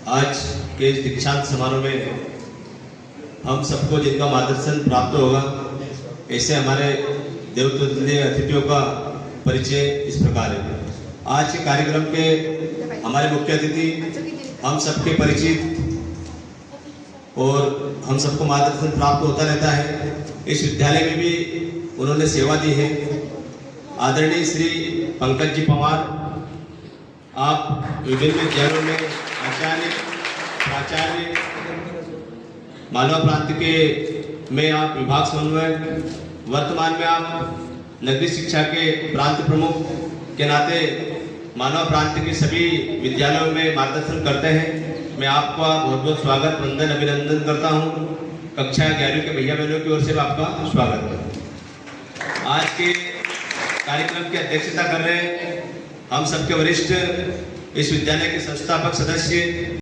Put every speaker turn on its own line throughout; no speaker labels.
आज के इस दीक्षांत समारोह में हम सबको जिनका मार्गदर्शन प्राप्त होगा, ऐसे हमारे देवतुल्य अतिथियों का परिचय इस प्रकार है। आज के कार्यक्रम के हमारे मुख्य अतिथि हम सबके परिचित और हम सबको मार्गदर्शन प्राप्त होता रहता है। इस विद्यालय में भी उन्होंने सेवा दी है। आदरणीय श्री पंकज जी पवार, आप विभिन्न विद्यालयों में आचार्य, प्राचार्य, मालवा प्रांत के में आप विभाग समन्वयक, वर्तमान में आप नगरीय शिक्षा के प्रांत प्रमुख के नाते मालवा प्रांत के सभी विद्यालयों में मार्गदर्शन करते हैं। मैं आपका बहुत बहुत स्वागत, वंदन, अभिनंदन करता हूं। कक्षा 11वीं के भैया बहनों की ओर से आपका स्वागत है। आज के कार्यक्रम की अध्यक्षता कर रहे हैं हम सबके वरिष्ठ इस विद्यालय के संस्थापक सदस्य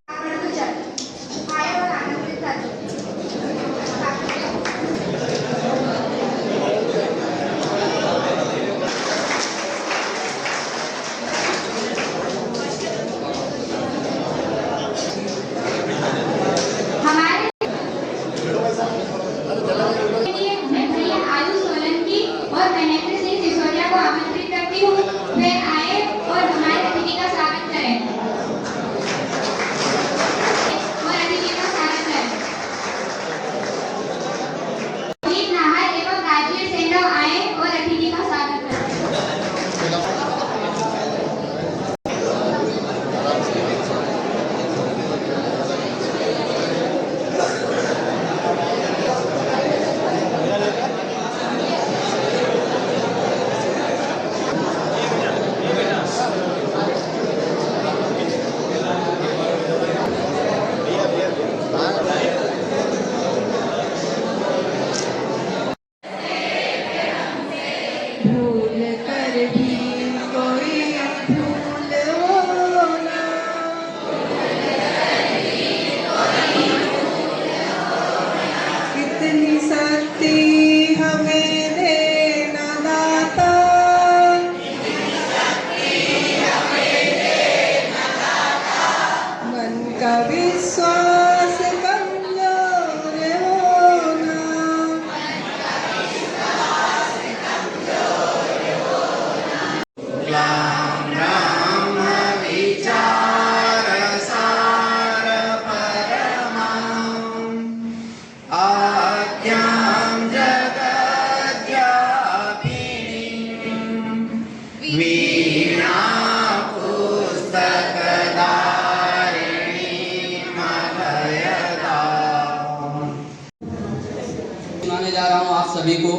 जा रहा हूँ आप सभी को।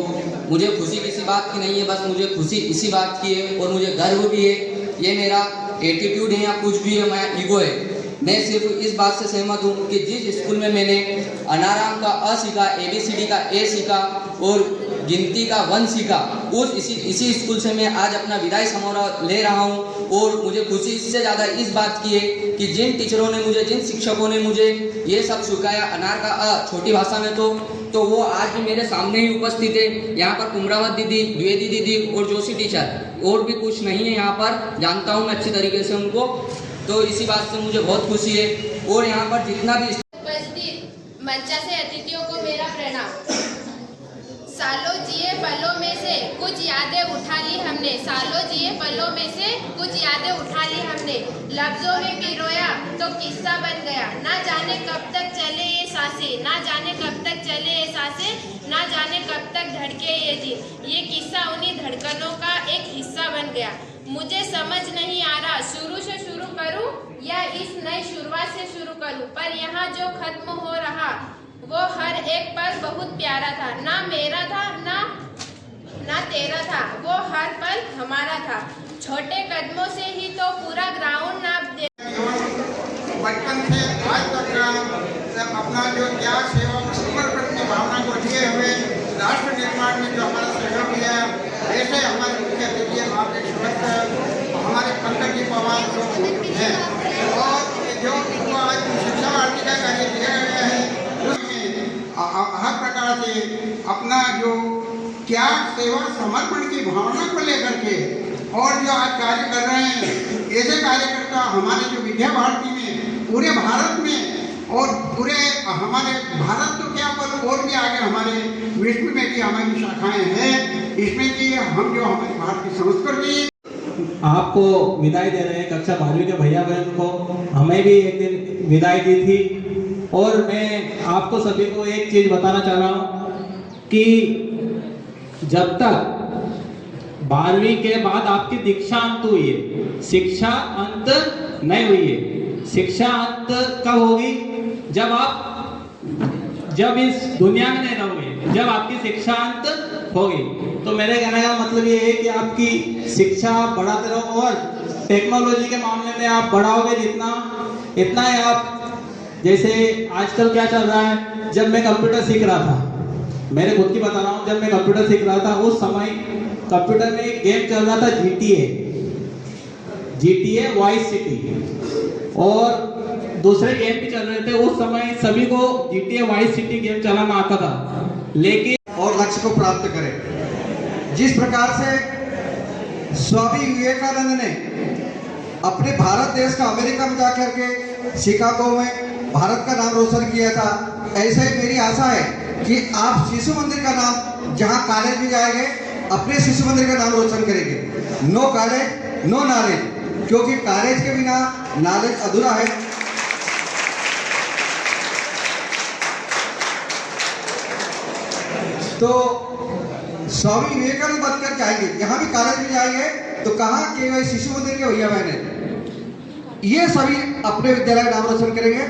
मुझे खुशी किसी बात की नहीं है, बस मुझे खुशी इसी बात की है और मुझे गर्व भी है। ये मेरा एटीट्यूड है या कुछ भी है, मैं ईगो है। मैं सिर्फ इस बात से सहमत हूँ कि जिस स्कूल में मैंने अनाराम का अ सीखा, ABCD का ए सीखा और गिनती का 1 सीखा, इसी स्कूल से मैं आज अपना विदाई समारोह ले रहा हूँ। और मुझे खुशी इससे ज़्यादा इस बात की है कि जिन टीचरों ने मुझे, जिन शिक्षकों ने मुझे ये सब सिखाया, अनार का अ छोटी भाषा में, तो वो आज भी मेरे सामने ही उपस्थित है। यहाँ पर कुमरावत दीदी, द्विवेदी दीदी और जोशी टीचर, और भी कुछ नहीं है यहाँ पर, जानता हूँ मैं अच्छी तरीके से उनको। तो इसी बात से मुझे बहुत खुशी है। और यहाँ पर जितना भी
मंचा से अतिथियों को मेरा प्रणाम। सालों जिए पलों में से कुछ यादें उठा ली हमने, सालों जिए पलों में से कुछ यादें उठा ली हमने। लफ्जों में पिरोया तो किस्सा बन गया, ना जाने कब तक चले ये सांसें, ना जाने कब तक चले ये सांसें, ना जाने कब तक धड़के ये दिल। ये किस्सा उन्हीं धड़कनों का एक हिस्सा बन गया। मुझे समझ नहीं आ रहा शुरू से शुरू करूं या इस नई शुरुआत से शुरू करूं, पर यहाँ जो खत्म हो रहा वो हर एक पल बहुत प्यारा था। ना मेरा था ना तेरा था, वो हर पल हमारा था। छोटे कदमों से ही तो
से आज तक अपना जो त्याग सेवा और समर्पण की भावना को लिए हुए राष्ट्र निर्माण में जो हमारा सहयोग दिया, ऐसे हमारे मुख्य अतिथि आपके समस्त हमारे पंकज जी पवार जो हैं, और जो इनको आज शिक्षा भारती का कार्य दिया गया है उसमें हर प्रकार से अपना जो त्याग सेवा समर्पण की भावना को लेकर के और जो आज कार्य कर रहे हैं, ऐसे कार्यकर्ता हमारे जो विद्या भारती में पूरे भारत में और पूरे हमारे भारत तो क्या पर और भी आगे हमारे विश्व में भी हमारी शाखाएं हैं, इसमें कि हम जो हमारी भारतीय संस्कृति।
आपको विदाई दे रहे हैं कक्षा 12वीं के भैया बहन को, हमें भी एक दिन विदाई दी थी। और मैं आपको सभी को एक चीज बताना चाह रहा हूँ कि जब तक 12वीं के बाद आपकी दीक्षांत हुई है, शिक्षा अंत नहीं हुई है। शिक्षा अंत कब होगी? जब इस दुनिया में नहीं रहोगे, जब आपकी शिक्षा अंत होगी। तो मेरे कहने का मतलब ये है कि आपकी शिक्षा बढ़ाते रहो और टेक्नोलॉजी के मामले में आप बढ़ाओगे जितना, इतना ही आप, जैसे आजकल क्या चल रहा है, जब मैं कंप्यूटर सीख रहा था, मेरे खुद की बता रहा हूँ, जब मैं कंप्यूटर सीख रहा था उस समय कंप्यूटर में एक गेम चल रहा था GTA वाइस सिटी, और दूसरे गेम भी चल रहे थे। उस समय सभी को GTA वाइस सिटी गेम चलाना आता था, लेकिन
और लक्ष्य को प्राप्त करें। जिस प्रकार से स्वामी विवेकानंद ने अपने भारत देश का अमेरिका में जाकर के शिकागो में भारत का नाम रोशन किया था, ऐसे ही मेरी आशा है कि आप शिशु मंदिर का नाम, जहां कॉलेज में जाएंगे, अपने शिशु मंदिर का नाम रोशन करेंगे। नो कॉलेज नो नॉलेज, क्योंकि कॉलेज के बिना नॉलेज अधूरा है। तो स्वामी विवेकानंद बनकर जाएंगे, जहां भी कॉलेज में जाएंगे तो कहाँ केवल शिशु मंदिर के भैया बहन, ये सभी अपने विद्यालय का नाम रोशन करेंगे।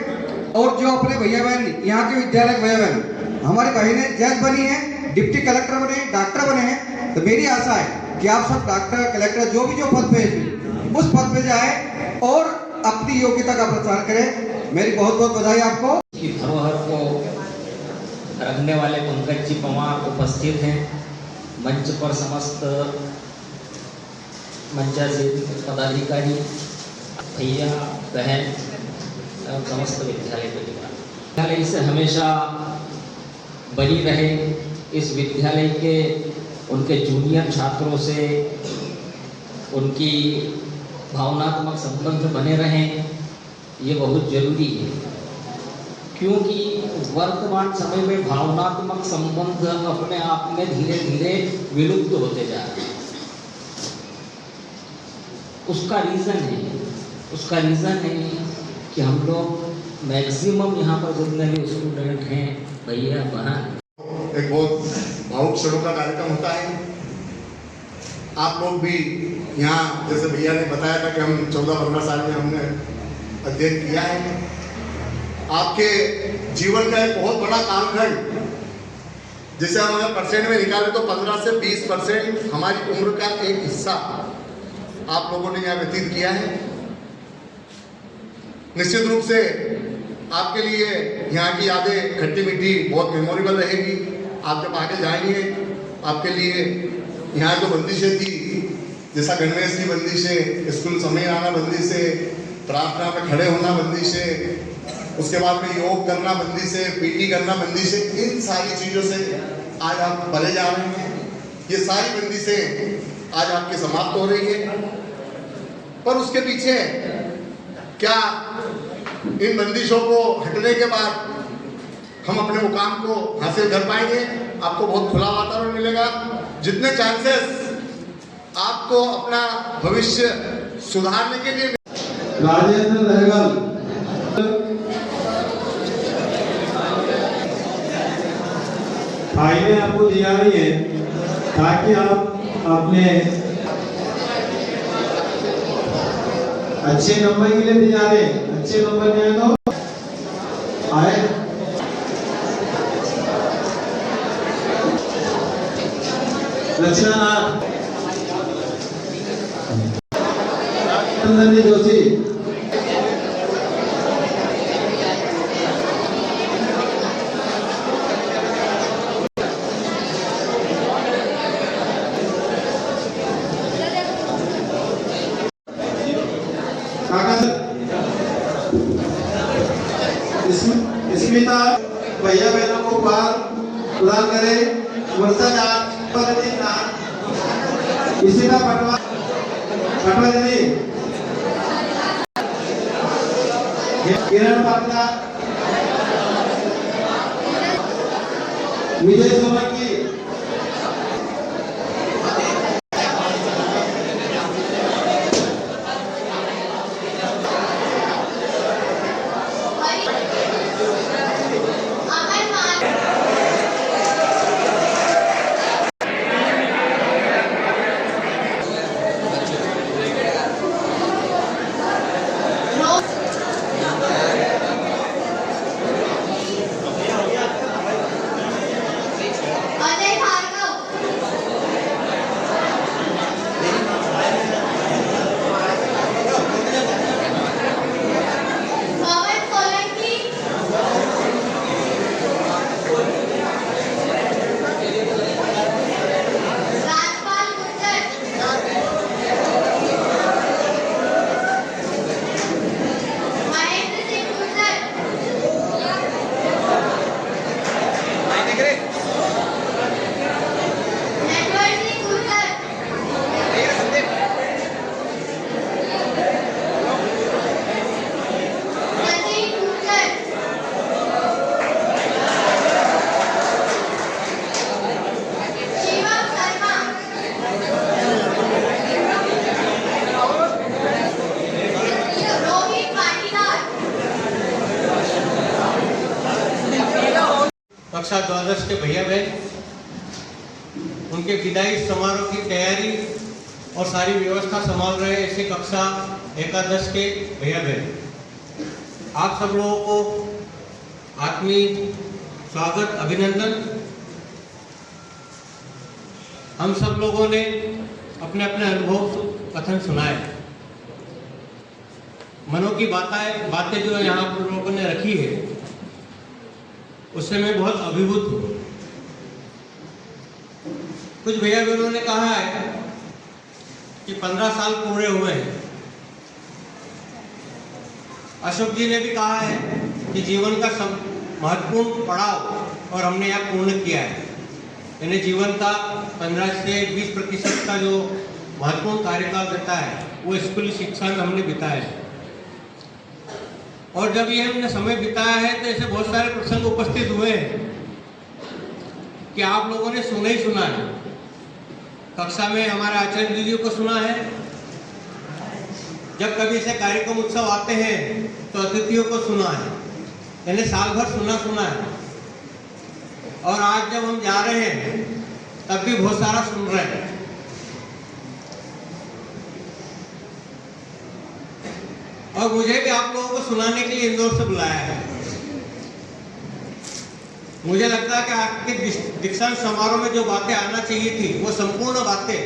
और जो अपने भैया बहन यहाँ के विद्यालय के भैया बहन, हमारी बहनें जज बनी है, डिप्टी कलेक्टर बने, डॉक्टर बने हैं, तो मेरी आशा है कि आप सब डॉक्टर, कलेक्टर, जो पद पे उस पद पे जाए और अपनी योग्यता का प्रचार करें। मेरी बहुत बहुत बधाई आपको।
की धरोहर को रखने वाले पंकज जी पवार उपस्थित हैं। मंच पर समस्त मंचासीन पदाधिकारी, भैया बहन एवं समस्त विद्यालय परिवार, विद्यालय से हमेशा बनी रहे। इस विद्यालय के उनके जूनियर छात्रों से उनकी भावनात्मक संबंध बने रहें, ये बहुत जरूरी है, क्योंकि वर्तमान समय में भावनात्मक संबंध अपने आप में धीरे धीरे विलुप्त होते जा रहे हैं। उसका रीज़न है कि हम लोग मैक्सिमम यहाँ पर जितने भी स्टूडेंट हैं, भैया बहन,
एक बहुत भावुक क्षणों का कार्यक्रम होता है। आप लोग भी यहाँ, जैसे भैया ने बताया था कि हम 14-15 साल में हमने अध्ययन किया है। आपके जीवन का एक बहुत बड़ा कालखंड, जिसे हम अगर परसेंट में निकालें तो 15 से 20% हमारी उम्र का एक हिस्सा आप लोगों ने यहाँ व्यतीत किया है। निश्चित रूप से आपके लिए यहाँ की यादें खट्टी मीठी बहुत मेमोरेबल रहेगी। आप जब आगे जाएंगे, आपके लिए यहाँ जो बंदिशें थी, जैसा गणवेश की बंदिशें, स्कूल समय आना बंदिशें, प्रार्थना में खड़े होना बंदिशें, उसके बाद में योग करना बंदिशें, पीटी करना बंदिशें, इन सारी चीज़ों से आज आप परे जा रहे हैं। ये सारी बंदिशें आज आपकी समाप्त हो रही है। पर उसके पीछे क्या इन बंदिशों को हटने के बाद हम अपने मुकाम को हासिल कर पाएंगे? आपको बहुत खुला वातावरण मिलेगा। जितने चांसेस आपको अपना भविष्य सुधारने के लिए।
राजेंद्र रहगल फाइलें आपको दी जा रही है ताकि आप अपने अच्छे नंबर के लिए दी जा रहे हैं। अच्छे नंबर में आए तो आए। लक्ष्मण जोशी, स्मिता भैया बहनों को उपहार प्रदान करे। इसी का पटवा दीदी किरण पात्रा विजय सोलंकी
कक्षा द्वादश के भैया बहन, उनके विदाई समारोह की तैयारी और सारी व्यवस्था संभाल रहे ऐसे कक्षा एकादश के भैया बहन, आप सब लोगों को आत्मीय स्वागत, अभिनंदन। हम सब लोगों ने अपने अपने अनुभव कथन सुनाए। मनों की बातें जो यहाँ पर लोगों ने रखी है उससे मैं बहुत अभिभूत हूँ। कुछ भैया बहनों ने कहा है कि 15 साल पूरे हुए हैं। अशोक जी ने भी कहा है कि जीवन का महत्वपूर्ण पड़ाव और हमने यहाँ पूर्ण किया है, यानी जीवन का 15 से 20% का जो महत्वपूर्ण कार्यकाल रहता है वो स्कूली शिक्षा में हमने बिताया है। और जब ये हमने समय बिताया है तो ऐसे बहुत सारे प्रसंग उपस्थित हुए हैं कि आप लोगों ने सुना ही सुना है। कक्षा में हमारे आचार्य दीदियों को सुना है, जब कभी ऐसे कार्यक्रम उत्सव आते हैं तो अतिथियों को सुना है, यानी साल भर सुना है। और आज जब हम जा रहे हैं तब भी बहुत सारा सुन रहे हैं। और मुझे भी आप लोगों को सुनाने के लिए इंदौर से बुलाया है। मुझे लगता है कि आपके दीक्षांत समारोह में जो बातें आना चाहिए थी वो संपूर्ण बातें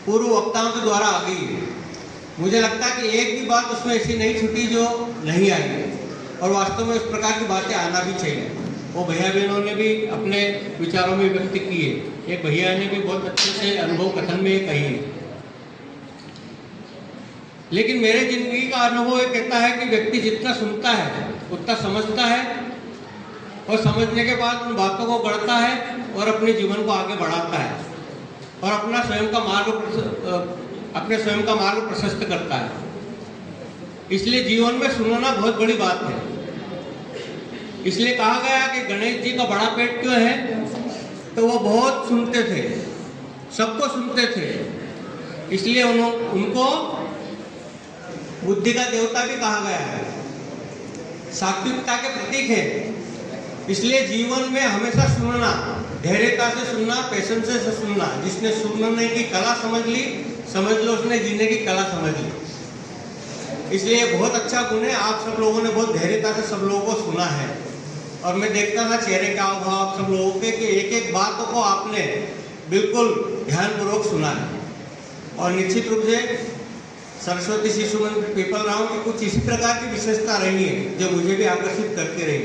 पूर्व वक्ताओं के द्वारा आ गई है। मुझे लगता है कि एक भी बात उसमें ऐसी नहीं छूटी जो नहीं आई, और वास्तव में उस प्रकार की बातें आना भी चाहिए। वो भैया बहनों ने भी अपने विचारों में व्यक्त किए। एक भैया ने भी बहुत अच्छे से अनुभव कथन में कही है। लेकिन मेरे जिंदगी का अनुभव ये कहता है कि व्यक्ति जितना सुनता है उतना समझता है, और समझने के बाद उन बातों को गढ़ता है और अपने जीवन को आगे बढ़ाता है और अपने स्वयं का मार्ग प्रशस्त करता है। इसलिए जीवन में सुनना बहुत बड़ी बात है। इसलिए कहा गया कि गणेश जी का बड़ा पेट क्यों है, तो वो बहुत सुनते थे, सबको सुनते थे, इसलिए उनको बुद्धि का देवता भी कहा गया है, सात्विकता के प्रतीक है। इसलिए जीवन में हमेशा सुनना, धैर्यता से सुनना, पेशेंस से सुनना। जिसने सुनने की कला समझ ली, समझ लो उसने जीने की कला समझ ली। इसलिए बहुत अच्छा गुण है। आप सब लोगों ने बहुत धैर्यता से सब लोगों को सुना है, और मैं देखता था चेहरे के हाव भाव सब लोगों के कि एक एक बात को आपने बिल्कुल ध्यानपूर्वक सुना है। और निश्चित रूप से सरस्वती शिशु मंदिर पीपलराव की कुछ इसी प्रकार की विशेषता रही है जो मुझे भी आकर्षित करती रही।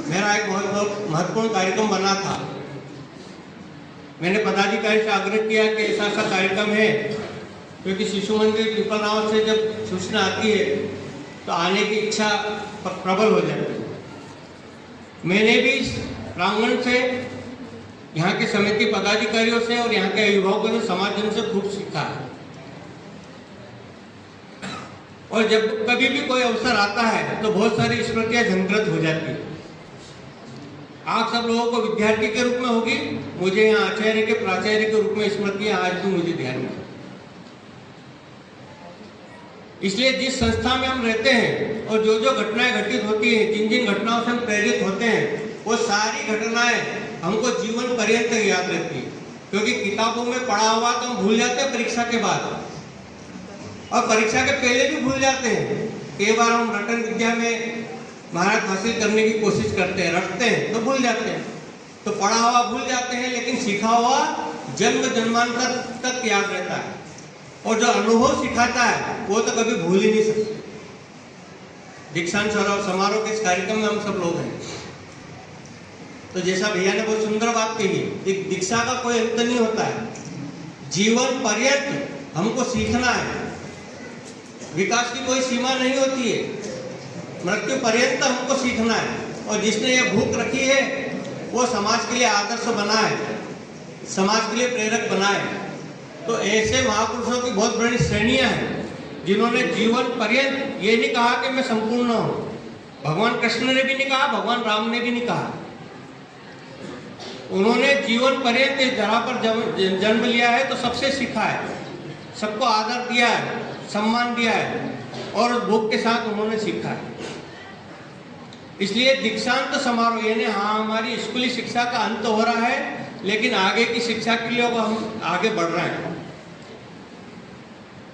मेरा एक बहुत महत्वपूर्ण कार्यक्रम बना था। मैंने पदाधिकारी से आग्रह किया कि ऐसा कार्यक्रम है क्योंकि शिशु मंदिर पिपलराव से जब सूचना आती है तो आने की इच्छा प्रबल हो जाती है। मैंने भी इस प्रांगण से, यहाँ के समिति पदाधिकारियों से और यहाँ के अभिभावकों से, समाजजन से खूब सीखा है। और जब कभी भी कोई अवसर आता है तो बहुत सारी स्मृतियां जागृत हो जाती है। आप सब लोगों को विद्यार्थी के रूप में होगी, मुझे यहाँ आचार्य के, प्राचार्य के रूप में स्मृतियां आज भी मुझे ध्यान में। इसलिए जिस संस्था में हम रहते हैं और जो जो घटनाएं घटित होती हैं, जिन जिन घटनाओं से हम प्रेरित होते हैं, वो सारी घटनाएं हमको जीवन पर्यंत याद रहती है। क्योंकि किताबों में पढ़ा हुआ तो हम भूल जाते हैं परीक्षा के बाद, और परीक्षा के पहले भी भूल जाते हैं। कई बार हम रटन विद्या में महारत हासिल करने की कोशिश करते हैं, रटते हैं तो भूल जाते हैं, तो पढ़ा हुआ भूल जाते हैं, लेकिन सीखा हुआ जन्म जन्मांतर तक याद रहता है। और जो अनुभव सिखाता है वो तो कभी भूल ही नहीं सकते। दीक्षांत समारोह के इस कार्यक्रम में हम सब लोग हैं। तो जैसा भैया ने बहुत सुंदर बात कही है, दीक्षा का कोई अंत नहीं होता है, जीवन पर्यंत हमको सीखना है। विकास की कोई सीमा नहीं होती है, मृत्यु पर्यंत हमको सीखना है। और जिसने ये भूख रखी है वो समाज के लिए आदर्श बना है, समाज के लिए प्रेरक बना है। तो ऐसे महापुरुषों की बहुत बड़ी श्रेणियां हैं जिन्होंने जीवन पर्यंत ये नहीं कहा कि मैं संपूर्ण हूं। भगवान कृष्ण ने भी नहीं कहा, भगवान राम ने भी नहीं कहा। उन्होंने जीवन पर्यंत इस धरा पर जन्म लिया है तो सबसे सीखा है, सबको आदर दिया है, सम्मान दिया है, और भूख के साथ उन्होंने सीखा है। इसलिए दीक्षांत समारोह यानी हाँ, हमारी स्कूली शिक्षा का अंत हो रहा है, लेकिन आगे की शिक्षा के लिए हम आगे बढ़ रहे हैं।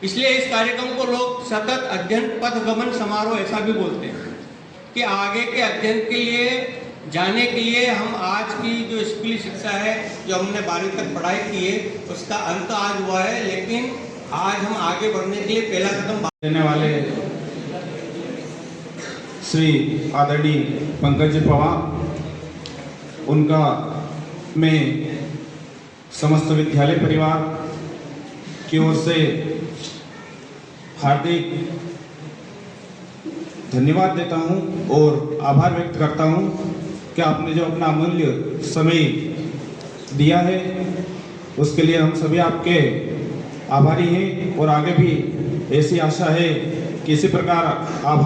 इसलिए इस कार्यक्रम को लोग सतत अध्ययन पथ गमन समारोह ऐसा भी बोलते हैं कि आगे के अध्ययन के लिए जाने के लिए हम आज की जो स्कूली शिक्षा है, जो हमने 12वीं तक पढ़ाई की है, उसका अंत आज हुआ है, लेकिन आज हम आगे बढ़ने के लिए पहला कदम
देने वाले श्री आदरणीय पंकज जी पवार, उनका मैं समस्त विद्यालय परिवार की ओर से हार्दिक धन्यवाद देता हूं और आभार व्यक्त करता हूं कि आपने जो अपना अमूल्य समय दिया है, उसके लिए हम सभी आपके आभारी हैं। और आगे भी ऐसी आशा है कि इसी प्रकार आप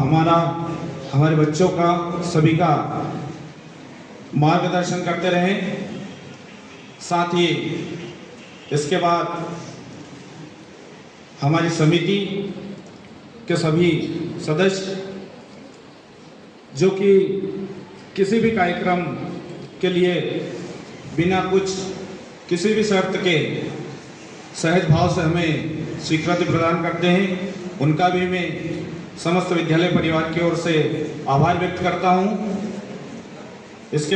हमारे बच्चों का, सभी का मार्गदर्शन करते रहें। साथ ही इसके बाद हमारी समिति के सभी सदस्य जो कि किसी भी कार्यक्रम के लिए बिना किसी भी शर्त के सहज भाव से हमें स्वीकृति प्रदान करते हैं, उनका भी मैं समस्त विद्यालय परिवार की ओर से आभार व्यक्त करता हूं। इसके